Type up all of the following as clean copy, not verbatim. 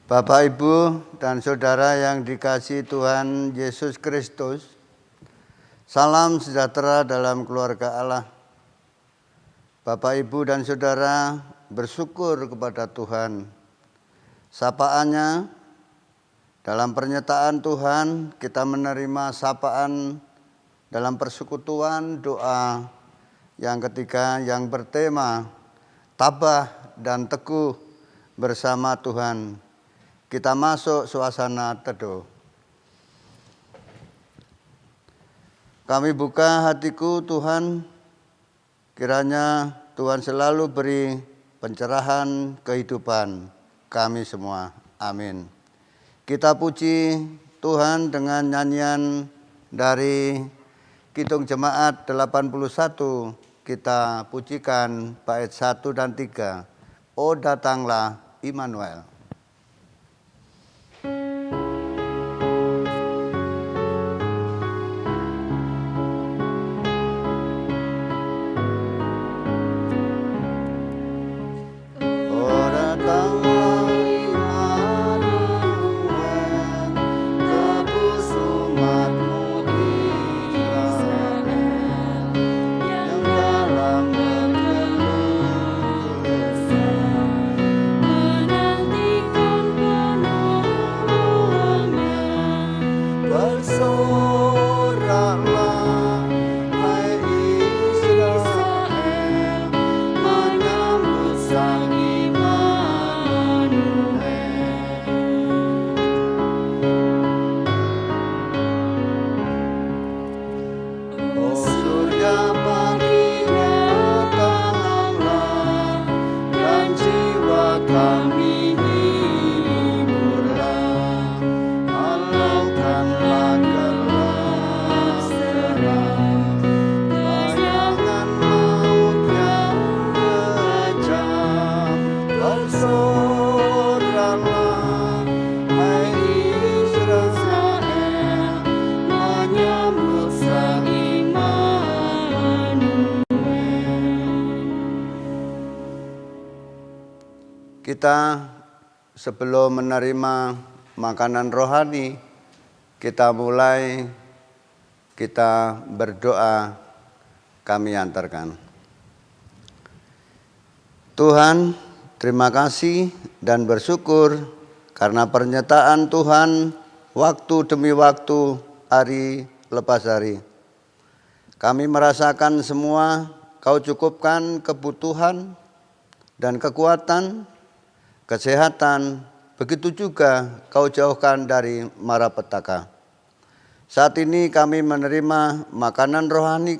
Bapak, Ibu, dan Saudara yang dikasihi Tuhan Yesus Kristus, salam sejahtera dalam keluarga Allah. Bapak, Ibu, dan Saudara bersyukur kepada Tuhan. Sapaannya, dalam pernyataan Tuhan kita menerima sapaan dalam persekutuan doa yang ketiga yang bertema tabah dan teguh bersama Tuhan. Kita masuk suasana teduh. Kami buka hatiku Tuhan, kiranya Tuhan selalu beri pencerahan kehidupan kami semua. Amin. Kita puji Tuhan dengan nyanyian dari Kidung Jemaat 81. Kita pujikan bait 1 dan 3. Oh datanglah Immanuel. Kita sebelum menerima makanan rohani, kita berdoa, kami antarkan. Tuhan, terima kasih dan bersyukur karena pernyataan Tuhan waktu demi waktu, hari lepas hari. Kami merasakan semua Kau cukupkan kebutuhan dan kekuatan, kesehatan, begitu juga Kau jauhkan dari mara petaka. Saat ini kami menerima makanan rohani.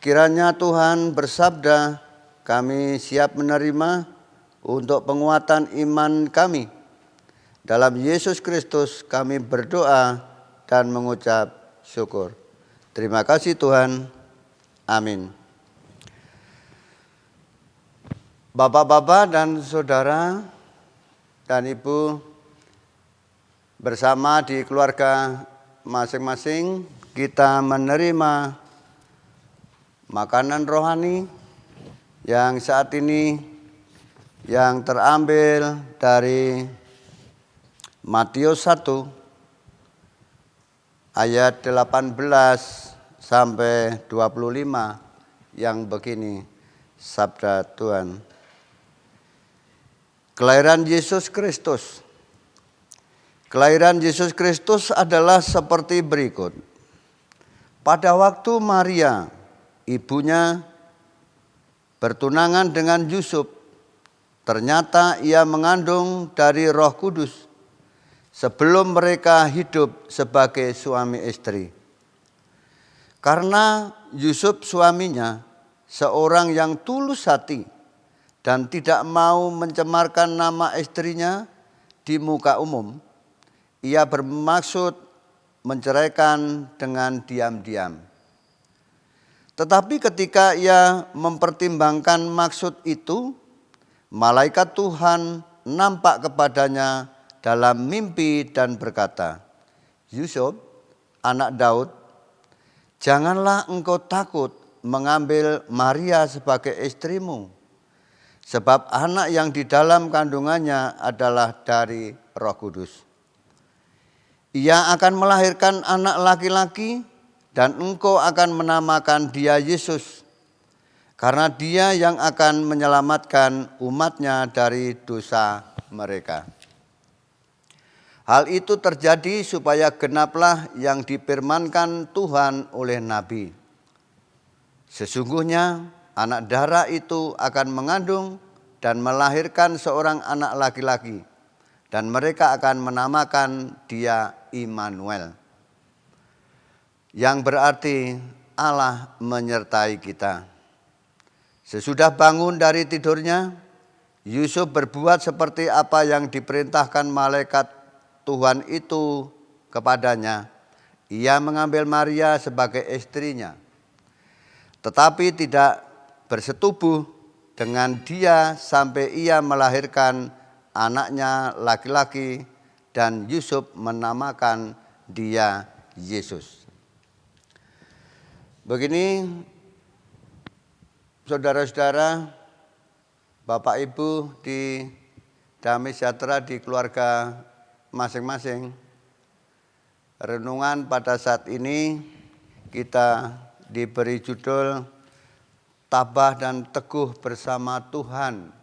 Kiranya Tuhan bersabda, kami siap menerima untuk penguatan iman kami. Dalam Yesus Kristus kami berdoa dan mengucap syukur. Terima kasih Tuhan. Amin. Bapak-bapak dan saudara dan ibu, bersama di keluarga masing-masing kita menerima makanan rohani yang saat ini yang terambil dari Matius 1 ayat 18 sampai 25 yang begini sabda Tuhan. Kelahiran Yesus Kristus. Kelahiran Yesus Kristus adalah seperti berikut. Pada waktu Maria, ibunya, bertunangan dengan Yusuf, ternyata ia mengandung dari Roh Kudus sebelum mereka hidup sebagai suami istri. Karena Yusuf suaminya seorang yang tulus hati dan tidak mau mencemarkan nama istrinya di muka umum, ia bermaksud menceraikan dengan diam-diam. Tetapi ketika ia mempertimbangkan maksud itu, malaikat Tuhan nampak kepadanya dalam mimpi dan berkata, Yusuf, anak Daud, janganlah engkau takut mengambil Maria sebagai istrimu. sebab anak yang di dalam kandungannya adalah dari Roh Kudus. Ia akan melahirkan anak laki-laki dan engkau akan menamakan dia Yesus, karena dia yang akan menyelamatkan umatnya dari dosa mereka. Hal itu terjadi supaya genaplah yang difirmankan Tuhan oleh Nabi. Sesungguhnya anak darah itu akan mengandung dan melahirkan seorang anak laki-laki, dan mereka akan menamakan dia Immanuel, yang berarti Allah menyertai kita. Sesudah bangun dari tidurnya, Yusuf berbuat seperti apa yang diperintahkan malaikat Tuhan itu kepadanya. Ia mengambil Maria sebagai istrinya, tetapi tidak bersetubuh dengan dia sampai ia melahirkan anaknya laki-laki, dan Yusuf menamakan dia Yesus. Begini, saudara-saudara, Bapak Ibu di Damai Sejahtera di keluarga masing-masing, renungan pada saat ini kita diberi judul Tabah dan Teguh bersama Tuhan.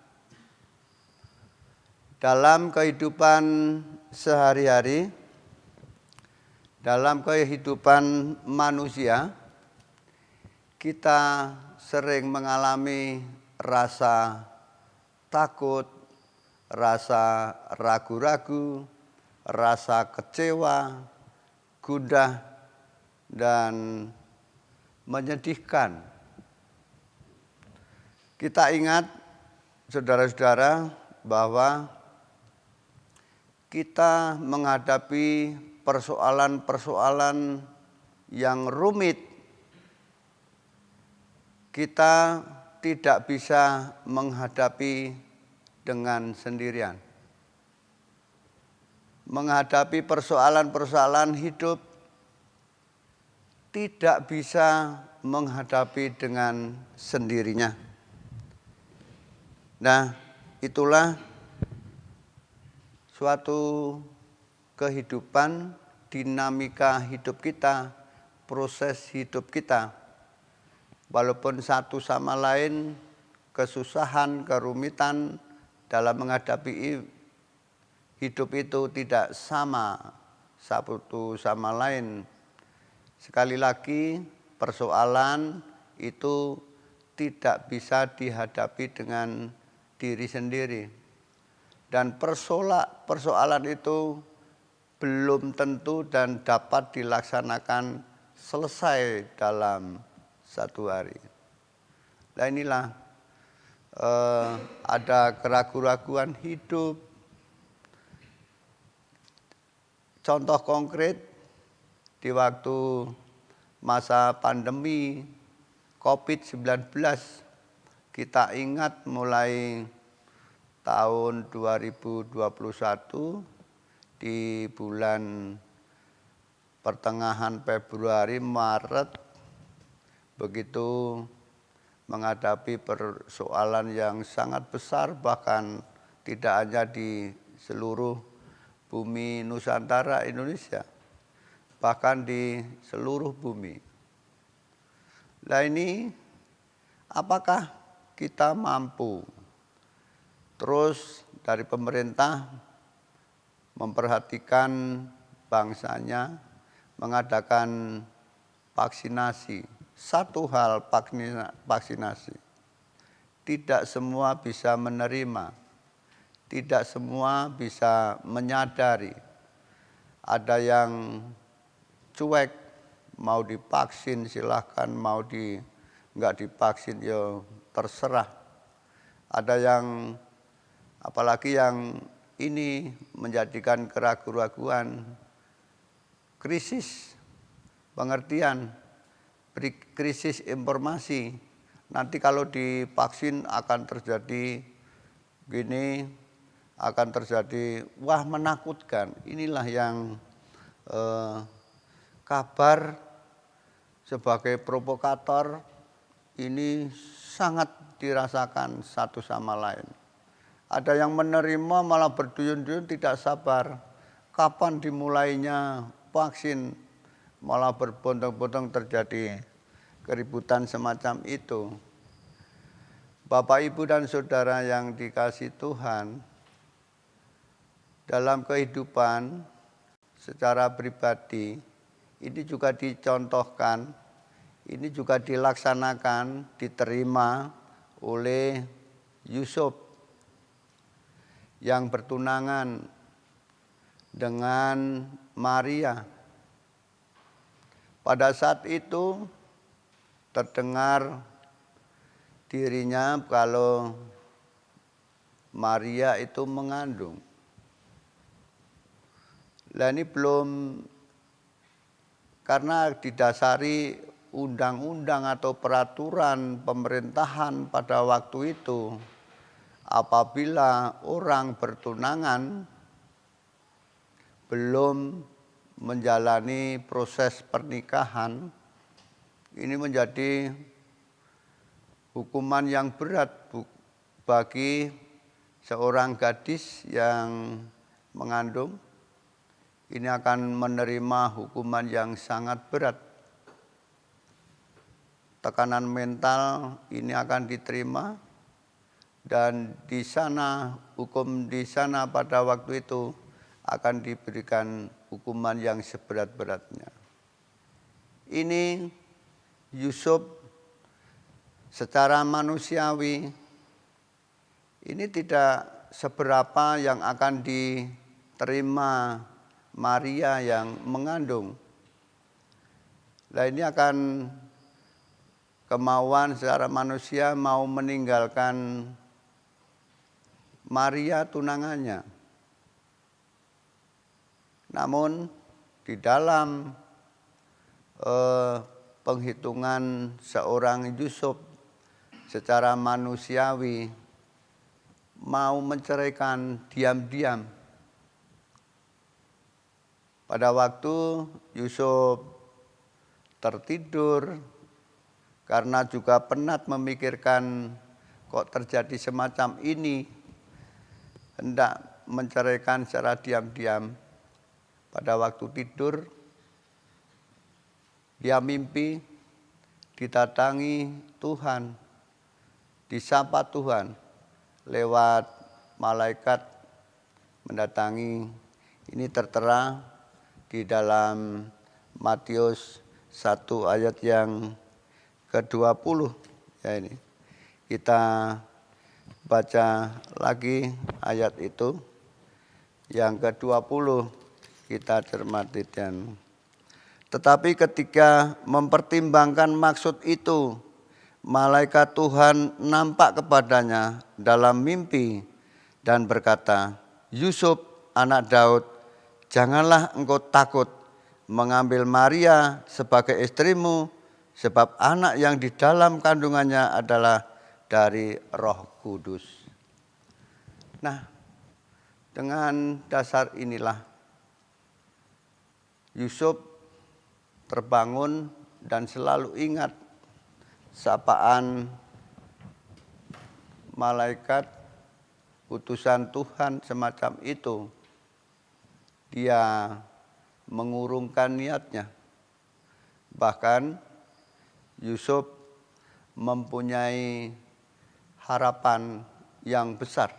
Dalam kehidupan sehari-hari, dalam kehidupan manusia, kita sering mengalami rasa takut, rasa ragu-ragu, rasa kecewa, gundah, dan menyedihkan. Kita ingat, saudara-saudara, bahwa kita menghadapi persoalan-persoalan yang rumit. Kita tidak bisa menghadapi dengan sendirian. Menghadapi persoalan-persoalan hidup tidak bisa menghadapi dengan sendirinya. Nah, itulah suatu kehidupan, dinamika hidup kita, proses hidup kita. Walaupun satu sama lain kesusahan, kerumitan dalam menghadapi hidup itu tidak sama satu sama lain. Sekali lagi, persoalan itu tidak bisa dihadapi dengan diri sendiri. Dan persoalan itu belum tentu dan dapat dilaksanakan selesai dalam satu hari. Nah inilah ada keraguan-raguan hidup. Contoh konkret di waktu masa pandemi COVID-19, kita ingat mulai tahun 2021 di bulan pertengahan Februari, Maret, begitu menghadapi persoalan yang sangat besar, bahkan tidak hanya di seluruh bumi Nusantara Indonesia, bahkan di seluruh bumi. Nah ini apakah kita mampu terus dari pemerintah memperhatikan bangsanya, mengadakan vaksinasi. Satu hal, vaksinasi. Tidak semua bisa menerima, tidak semua bisa menyadari. Ada yang cuek, mau divaksin silahkan, mau nggak divaksin ya terserah. Ada yang, apalagi yang ini menjadikan keraguan-raguan, krisis pengertian, krisis informasi. Nanti kalau divaksin akan terjadi gini, akan terjadi, wah menakutkan. Inilah yang kabar sebagai provokator ini sangat dirasakan satu sama lain. Ada yang menerima malah berduyun-duyun tidak sabar. Kapan dimulainya vaksin? Malah berbondong-bondong terjadi keributan semacam itu. Bapak, Ibu, dan Saudara yang dikasihi Tuhan, dalam kehidupan secara pribadi, ini juga dicontohkan, ini juga dilaksanakan, diterima oleh Yusuf yang bertunangan dengan Maria. Pada saat itu terdengar dirinya kalau Maria itu mengandung. Lah ini belum, karena didasari undang-undang atau peraturan pemerintahan pada waktu itu, apabila orang bertunangan belum menjalani proses pernikahan, ini menjadi hukuman yang berat bagi seorang gadis yang mengandung. Ini akan menerima hukuman yang sangat berat. Tekanan mental ini akan diterima, dan di sana, hukum di sana pada waktu itu akan diberikan hukuman yang seberat-beratnya. Ini Yusuf secara manusiawi ini tidak seberapa yang akan diterima Maria yang mengandung. Nah, ini akan kemauan secara manusia mau meninggalkan Maria tunangannya. Namun di dalam penghitungan seorang Yusuf secara manusiawi mau menceraikan diam-diam. Pada waktu Yusuf tertidur karena juga penat memikirkan kok terjadi semacam ini, hendak menceraikan secara diam-diam. Pada waktu tidur, dia mimpi didatangi Tuhan, disapa Tuhan lewat malaikat mendatangi. Ini tertera di dalam Matius 1 ayat yang ke-20. Ya, ini kita baca lagi ayat itu yang ke-20, kita cermati dan tetapi ketika mempertimbangkan maksud itu, malaikat Tuhan nampak kepadanya dalam mimpi dan berkata, "Yusuf, anak Daud, janganlah engkau takut mengambil Maria sebagai istrimu, sebab anak yang di dalam kandungannya adalah dari Roh Kudus." Nah, dengan dasar inilah Yusuf terbangun dan selalu ingat sapaan malaikat utusan Tuhan semacam itu. Dia mengurungkan niatnya. Bahkan Yusuf mempunyai harapan yang besar,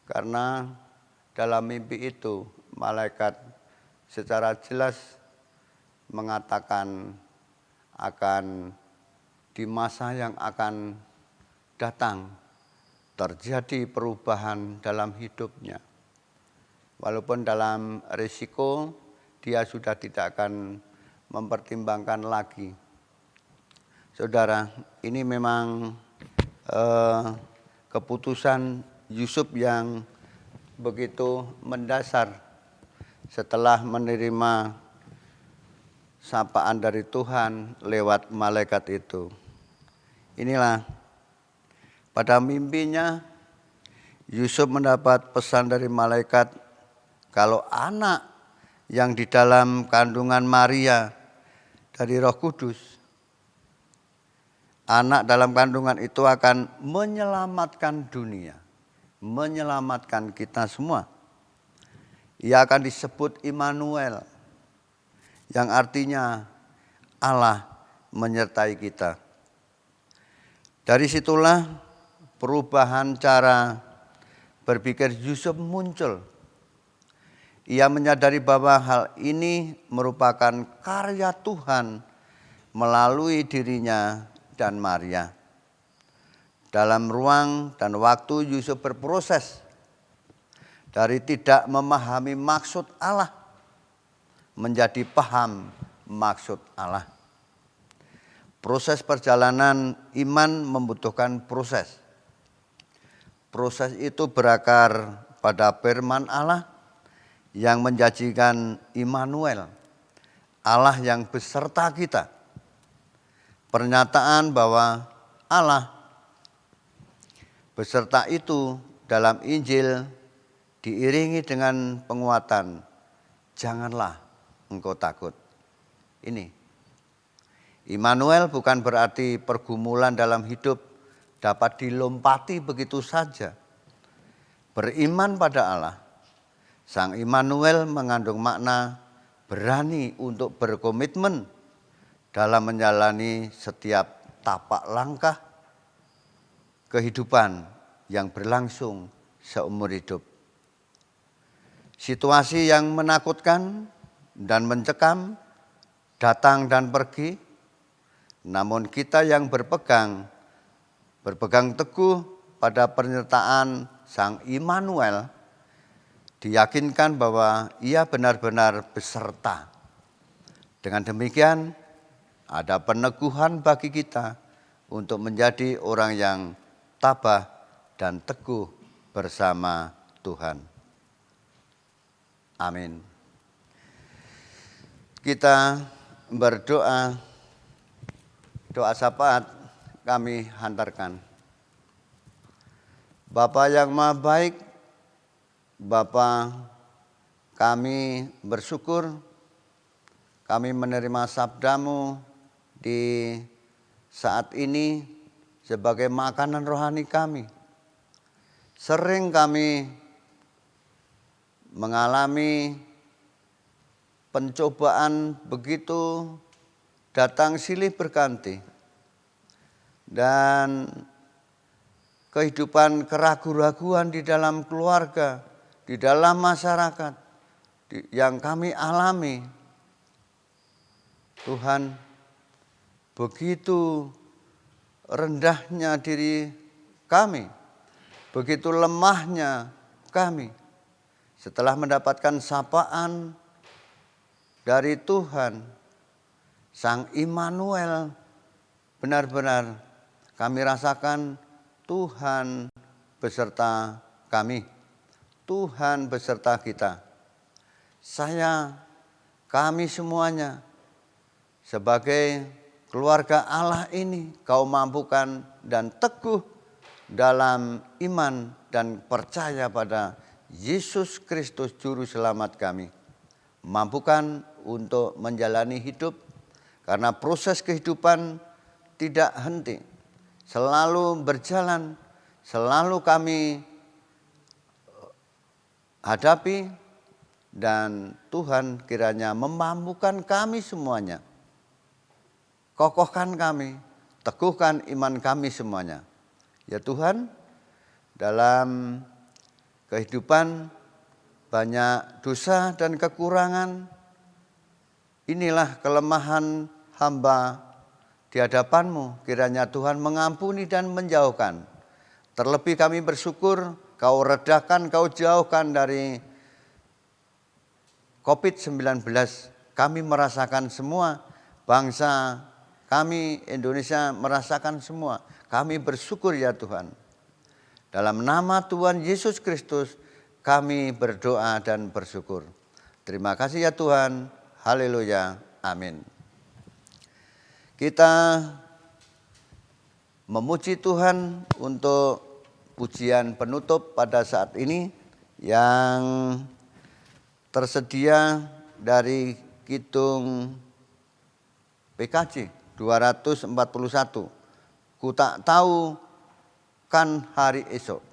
karena dalam mimpi itu malaikat secara jelas mengatakan akan di masa yang akan datang terjadi perubahan dalam hidupnya. Walaupun dalam risiko dia sudah tidak akan mempertimbangkan lagi. Saudara, ini memang keputusan Yusuf yang begitu mendasar setelah menerima sapaan dari Tuhan lewat malaikat itu. Inilah pada mimpinya Yusuf mendapat pesan dari malaikat kalau anak yang di dalam kandungan Maria dari Roh Kudus Anak dalam kandungan itu akan menyelamatkan dunia, menyelamatkan kita semua. Ia akan disebut Immanuel, yang artinya Allah menyertai kita. Dari situlah perubahan cara berpikir Yusuf muncul. Ia menyadari bahwa hal ini merupakan karya Tuhan melalui dirinya dan Maria. Dalam ruang dan waktu Yusuf berproses dari tidak memahami maksud Allah menjadi paham maksud Allah. Proses perjalanan iman membutuhkan proses. Proses itu berakar pada firman Allah yang menjanjikan Immanuel, Allah yang beserta kita. Pernyataan bahwa Allah beserta itu dalam Injil diiringi dengan penguatan, janganlah engkau takut. Ini, Immanuel bukan berarti pergumulan dalam hidup dapat dilompati begitu saja. Beriman pada Allah, Sang Immanuel mengandung makna berani untuk berkomitmen dalam menjalani setiap tapak langkah kehidupan yang berlangsung seumur hidup. Situasi yang menakutkan dan mencekam datang dan pergi, namun kita yang berpegang teguh pada penyertaan Sang Immanuel, diyakinkan bahwa ia benar-benar beserta. Dengan demikian, ada peneguhan bagi kita untuk menjadi orang yang tabah dan teguh bersama Tuhan. Amin. Kita berdoa, doa syafaat kami hantarkan. Bapa yang Maha Baik, Bapa, kami bersyukur kami menerima sabda-Mu di saat ini sebagai makanan rohani kami. Sering kami mengalami pencobaan begitu datang silih berganti. Dan kehidupan keraguan-raguan di dalam keluarga, di dalam masyarakat yang kami alami. Tuhan, begitu rendahnya diri kami, begitu lemahnya kami. Setelah mendapatkan sapaan dari Tuhan, Sang Immanuel, benar-benar kami rasakan Tuhan beserta kami. Tuhan beserta kita. Kami semuanya sebagai keluarga Allah ini kau mampukan dan teguh dalam iman dan percaya pada Yesus Kristus Juru Selamat kami. Mampukan untuk menjalani hidup karena proses kehidupan tidak henti. Selalu berjalan, selalu kami hadapi, dan Tuhan kiranya memampukan kami semuanya. Kokohkan kami, teguhkan iman kami semuanya. Ya Tuhan, dalam kehidupan banyak dosa dan kekurangan. Inilah kelemahan hamba di hadapan-Mu. Kiranya Tuhan mengampuni dan menjauhkan. Terlebih kami bersyukur Kau redakan, Kau jauhkan dari COVID-19. Kami merasakan semua, bangsa kami Indonesia merasakan semua. Kami bersyukur ya Tuhan. Dalam nama Tuhan Yesus Kristus kami berdoa dan bersyukur. Terima kasih ya Tuhan. Haleluya. Amin. Kita memuji Tuhan untuk pujian penutup pada saat ini yang tersedia dari Kidung PKJ 241. ku tak tahu kan hari esok.